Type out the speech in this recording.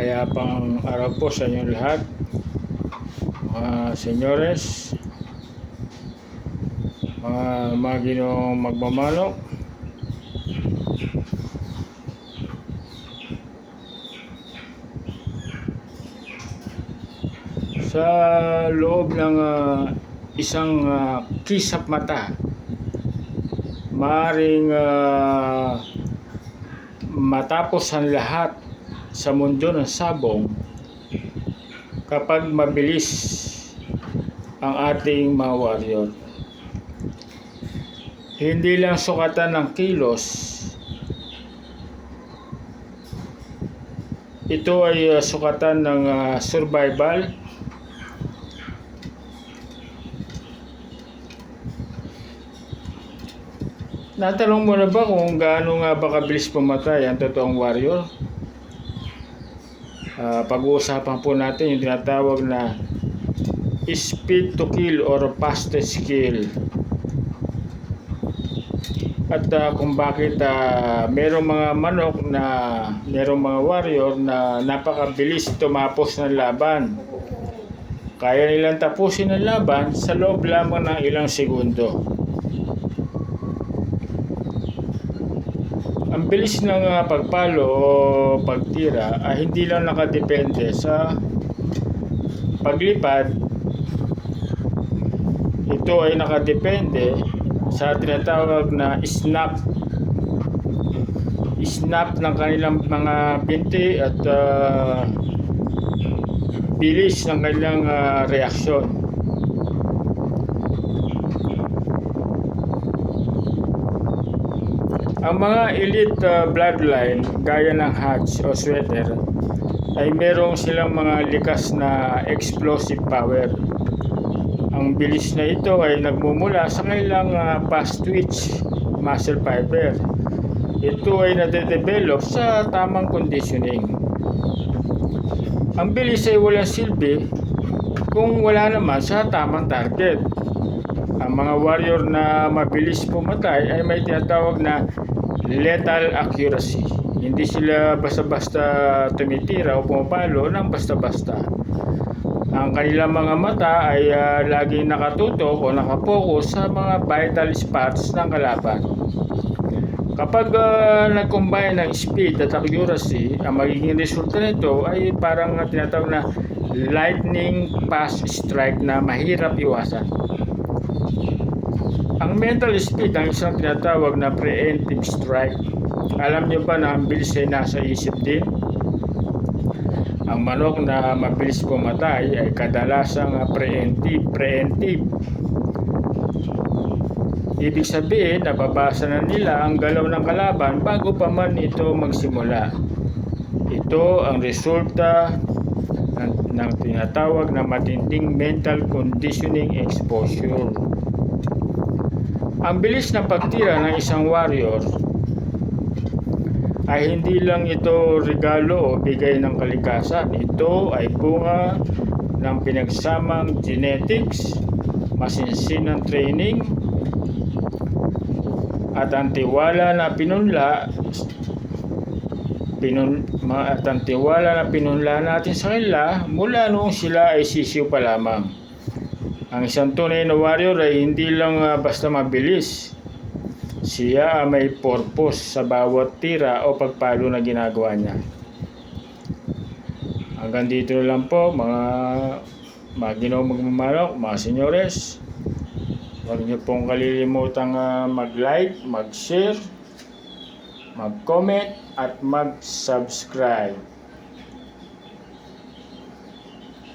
Mapayapang araw po sa inyong lahat, mga senyores, mga ginong magmamano. Sa loob ng isang kisap mata, maaaring matapos ang lahat sa mundo ng sabong kapag mabilis ang ating mga warrior. Hindi lang sukatan ng kilos, ito ay sukatan ng survival, natanong mo na ba kung gaano nga ba kabilis pumatay ang totoong warrior? Pag-uusapan po natin yung tinatawag na speed to kill or fastest kill, at kung bakit merong mga manok na merong mga warrior na napakabilis tumapos ng laban. Kaya nilang tapusin ang laban sa loob lamang ng ilang segundo. Ang bilis ng pagpalo o pagtira ay hindi lang nakadepende sa paglipad. Ito ay nakadepende sa tinatawag na snap ng kanilang mga binti at bilis ng kanilang reaksyon. Ang mga elite bloodline gaya ng Hatch o Sweater ay merong silang mga likas na explosive power. Ang bilis na ito ay nagmumula sa kanilang fast twitch muscle fiber. Ito ay nade-develop sa tamang conditioning. Ang bilis ay walang silbi kung wala naman sa tamang target. Ang mga warrior na mabilis pumatay ay may tinatawag na lethal accuracy. Hindi sila basta-basta tumitira o pumapalo ng basta-basta. Ang kanilang mga mata ay laging nakatutok o nakapokus sa mga vital spots ng kalaban. Kapag nag-combine ng speed at accuracy, ang magiging resulta nito ay parang tinatawag na lightning fast strike na mahirap iwasan. Ang mental speed ang isang tinatawag na preemptive strike. Alam niyo ba na ang bilis ay nasa isip din? Ang manok na mabilis pumatay ay kadalasang preemptive. Ibig sabihin, nababasa na nila ang galaw ng kalaban bago pa man ito magsimula. Ito ang resulta ng tinatawag na matinding mental conditioning exposure. Ang bilis ng pagtira ng isang warrior ay hindi lang ito regalo o bigay ng kalikasan. Ito ay bunga ng pinagsamang genetics, masinsinang training, at ang tiwala na pinunla natin sa kanila mula noong sila ay sisiw pa lamang. Ang isang tunay na warrior ay hindi lang basta mabilis. Siya may purpose sa bawat tira o pagpalo na ginagawa niya. Hanggang dito lang po, mga ginong magmamanok, mga senyores. Huwag niyo pong kalilimutang mag-like, mag-share, mag-comment at mag-subscribe.